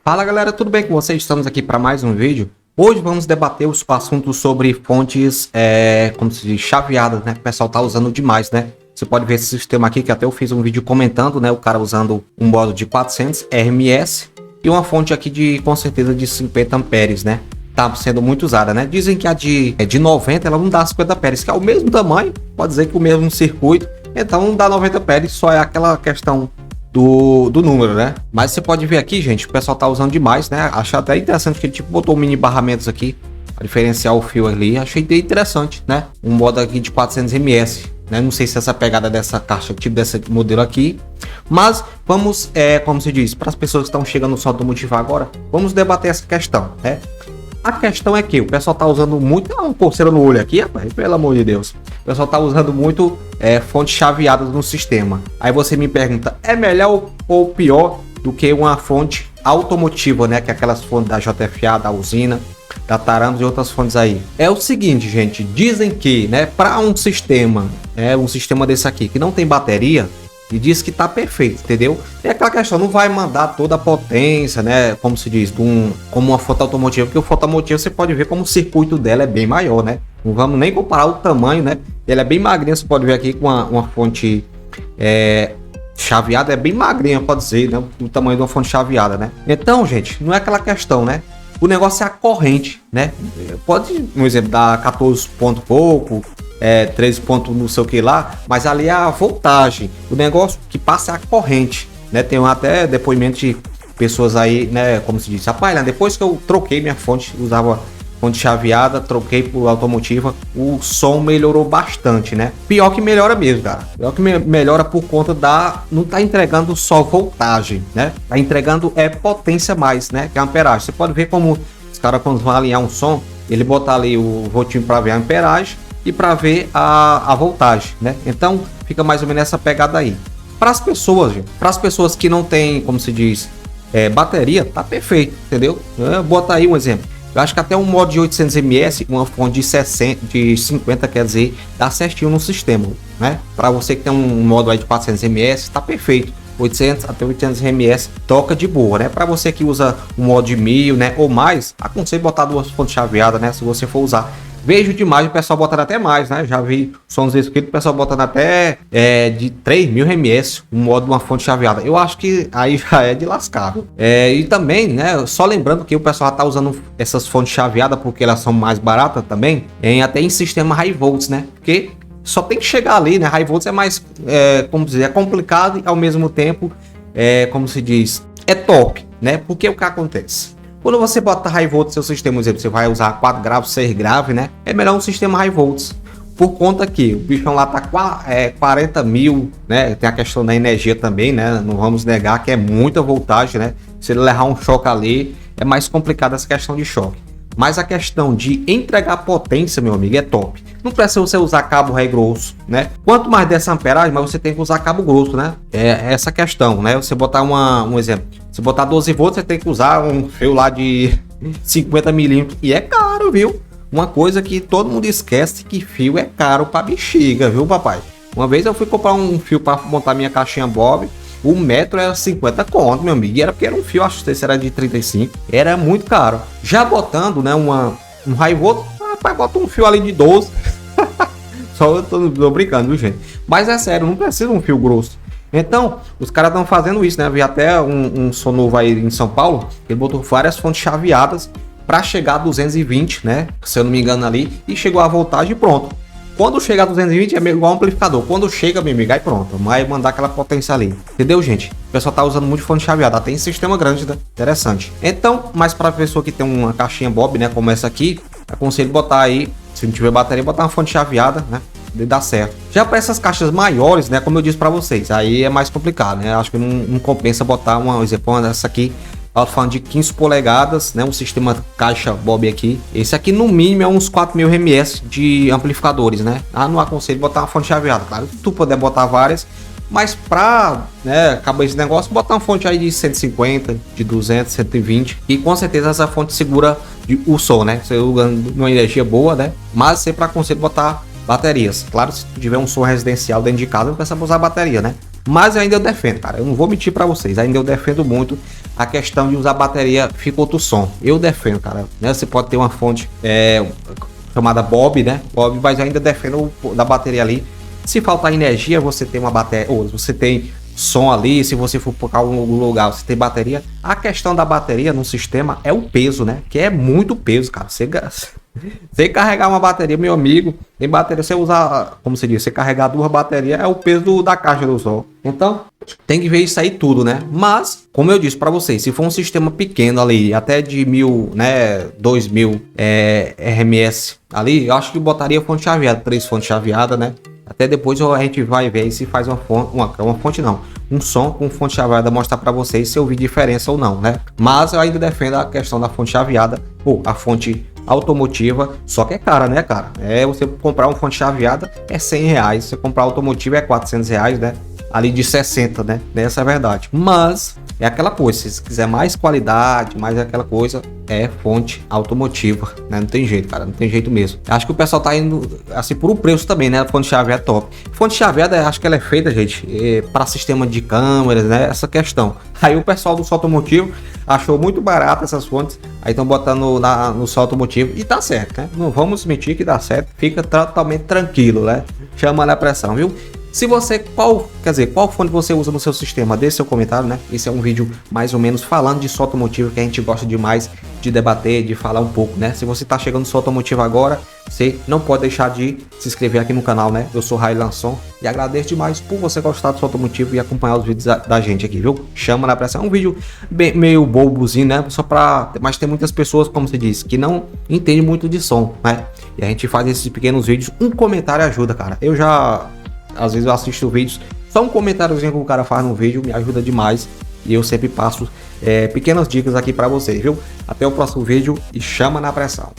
Fala galera, tudo bem com vocês? Estamos aqui para mais um vídeo. Hoje vamos debater os assuntos sobre fontes, como se diz, chaveadas, né? Que o pessoal tá usando demais, né? Você pode ver esse sistema aqui, que até eu fiz um vídeo comentando, né? O cara usando um modo de 400 RMS e uma fonte aqui de, com certeza, de 50 amperes, né? Tá sendo muito usada, né? Dizem que a de 90, ela não dá 50 amperes, que é o mesmo tamanho, pode dizer que o mesmo circuito, então não dá 90 amperes, só é aquela questão do número, né? Mas você pode ver aqui, gente, o pessoal tá usando demais, né? Achei até interessante que ele tipo botou mini barramentos aqui para diferenciar o fio ali. Achei bem interessante, né? Um modo aqui de 400 ms, né? Não sei se essa pegada dessa caixa, tipo desse modelo aqui, mas vamos, como se diz, para as pessoas que estão chegando no salto automotivo agora, vamos debater essa questão, né? A questão é que o pessoal tá usando muito, uma coceira no olho aqui, rapaz, pelo amor de Deus. O pessoal tá usando muito fontes chaveadas no sistema. Aí você me pergunta, é melhor ou pior do que uma fonte automotiva, né? Que é aquelas fontes da JFA, da usina, da Taramos e outras fontes aí. É o seguinte, gente, dizem que, né, para um sistema desse aqui que não tem bateria, e diz que tá perfeito, entendeu? É aquela questão, não vai mandar toda a potência, né? Como se diz, como uma fonte automotiva, porque o fonte automotiva você pode ver como o circuito dela é bem maior, né? Não vamos nem comparar o tamanho, né? Ela é bem magrinha, você pode ver aqui com uma fonte chaveada, é bem magrinha, pode dizer, né? O tamanho de uma fonte chaveada, né? Então, gente, não é aquela questão, né? O negócio é a corrente, né? Pode, um exemplo, dar 14 ponto pouco, 13 pontos não sei o que lá, mas ali é a voltagem, o negócio que passa é a corrente, né? Tem até depoimento de pessoas aí, né? Como se diz, rapaz, né? Depois que eu troquei minha fonte, usava fonte chaveada, troquei por automotiva, o som melhorou bastante, né? Pior que melhora mesmo, cara. Pior que melhora por conta não tá entregando só voltagem, né? Tá entregando potência mais, né? Que é a amperagem. Você pode ver como os caras, quando vão alinhar um som, ele bota ali o voltinho para ver a amperagem e para ver a voltagem, né? Então fica mais ou menos essa pegada aí. Para as pessoas, gente, para as pessoas que não tem, como se diz, bateria, tá perfeito, entendeu? Bota aí um exemplo. Eu acho que até um modo de 800 ms, uma fonte de 50, quer dizer, dá certinho no sistema, né? Para você que tem um modo aí de 400 ms, tá perfeito. 800 até 800 ms toca de boa, né? Para você que usa um modo de 1000, né, ou mais, aconselho botar duas fontes chaveadas, né, se você for usar. Vejo demais o pessoal botando até mais, né? Já vi sons escritos, o pessoal botando até de 3000 ms, um modo de uma fonte chaveada. Eu acho que aí já é de lascar. E também, né? Só lembrando que o pessoal tá usando essas fontes chaveadas porque elas são mais baratas também, até em sistema high volts, né? Porque só tem que chegar ali, né? High volts é mais, como dizer, é complicado e ao mesmo tempo, como se diz, é top, né? Porque o que acontece? Quando você bota high volts no seu sistema, por exemplo, você vai usar 4 graves, 6 graves, né? É melhor um sistema high volts. Por conta que o bichão lá tá 40 mil, né? Tem a questão da energia também, né? Não vamos negar que é muita voltagem, né? Se ele levar um choque ali, é mais complicado essa questão de choque. Mas a questão de entregar potência, meu amigo, é top. Não precisa você usar cabo ré grosso, né? Quanto mais dessa amperagem, mas você tem que usar cabo grosso, né? É essa questão, né? Você botar um exemplo. Se botar 12 volts, você tem que usar um fio lá de 50 milímetros. E é caro, viu? Uma coisa que todo mundo esquece, que fio é caro pra bexiga, viu, papai? Uma vez eu fui comprar um fio para montar minha caixinha Bob. O metro era 50 conto, meu amigo. E era porque era um fio, acho que esse era de 35. Era muito caro. Já botando, né, um high volt, rapaz, bota um fio ali de 12. Só eu tô brincando, viu, gente? Mas é sério, não precisa um fio grosso. Então, os caras estão fazendo isso, né? Vi até um som novo aí em São Paulo. Ele botou várias fontes chaveadas para chegar a 220, né? Se eu não me engano ali. E chegou a voltagem e pronto. Quando chega a 220 é meio igual um amplificador. Quando chega, meu amigo, aí pronto. Vai mandar aquela potência ali. Entendeu, gente? O pessoal tá usando muito fonte chaveada. Tem sistema grande, né? Interessante. Então, mas para pessoa que tem uma caixinha Bob, né? Como essa aqui, aconselho botar aí. Se não tiver bateria, botar uma fonte chaveada, né? Dá certo. Já para essas caixas maiores, né? Como eu disse para vocês, aí é mais complicado, né? Acho que não compensa botar uma essa aqui. Falando de 15 polegadas, né? Um sistema caixa Bob aqui. Esse aqui no mínimo é uns 4000 ms de amplificadores, né? Não aconselho botar uma fonte chaveada. Claro, se tu puder botar várias, mas pra, né, acabar esse negócio, botar uma fonte aí de 150, de 200, 120 e com certeza essa fonte segura o som, né? Você usando uma energia boa, né? Mas sempre aconselho botar baterias. Claro, se tu tiver um som residencial dentro de casa, não precisa usar bateria, né? Mas ainda eu defendo, cara, eu não vou mentir para vocês, ainda eu defendo muito a questão de usar bateria fica outro som. Eu defendo, cara, né? Você pode ter uma fonte chamada Bob, né? Bob, mas eu ainda defendo da bateria ali. Se faltar energia, você tem uma bateria, ou você tem som ali, se você for por algum lugar, você tem bateria. A questão da bateria no sistema é o peso, né? Que é muito peso, cara. Você carregar uma bateria, meu amigo, tem bateria, você usar, como se diz, você carregar 2 baterias, é o peso da caixa do som. Então, tem que ver isso aí tudo, né? Mas, como eu disse para vocês, se for um sistema pequeno ali, até de 1000, né, 2000 RMS ali, eu acho que botaria fonte chaveada, 3 fontes chaveadas, né? Até depois a gente vai ver se faz uma fonte não, um som com fonte chaveada, mostrar para vocês se eu vi diferença ou não, né? Mas eu ainda defendo a questão da fonte chaveada, ou a fonte automotiva, só que é cara, né, cara? Você comprar uma fonte chaveada é R$100, você comprar automotiva é R$400, né? Ali de 60, né? Essa é a verdade. Mas é aquela coisa, se você quiser mais qualidade, mais aquela coisa, é fonte automotiva, né? Não tem jeito, cara, não tem jeito mesmo. Acho que o pessoal tá indo assim por um preço também, né? A fonte chaveada é top. Fonte chaveada, acho que ela é feita, gente, para sistema de câmeras, né? Essa questão. Aí o pessoal do som automotivo achou muito barato essas fontes, aí estão botando no som automotivo e tá certo, né? Não vamos mentir que dá certo, fica totalmente tranquilo, né? Chama na pressão, viu? Se você, qual fone você usa no seu sistema, deixe seu comentário, né? Esse é um vídeo mais ou menos falando de som automotivo, que a gente gosta demais de debater, de falar um pouco, né? Se você tá chegando no som automotivo agora, você não pode deixar de se inscrever aqui no canal, né? Eu sou Railanson e agradeço demais por você gostar do som automotivo e acompanhar os vídeos da gente aqui, viu? Chama na pressão, é um vídeo meio bobozinho, né? Mas tem muitas pessoas, como se diz, que não entendem muito de som, né? E a gente faz esses pequenos vídeos, um comentário ajuda, cara. Às vezes eu assisto vídeos, só um comentáriozinho que o cara faz no vídeo me ajuda demais. E eu sempre passo pequenas dicas aqui para vocês, viu? Até o próximo vídeo e chama na pressão.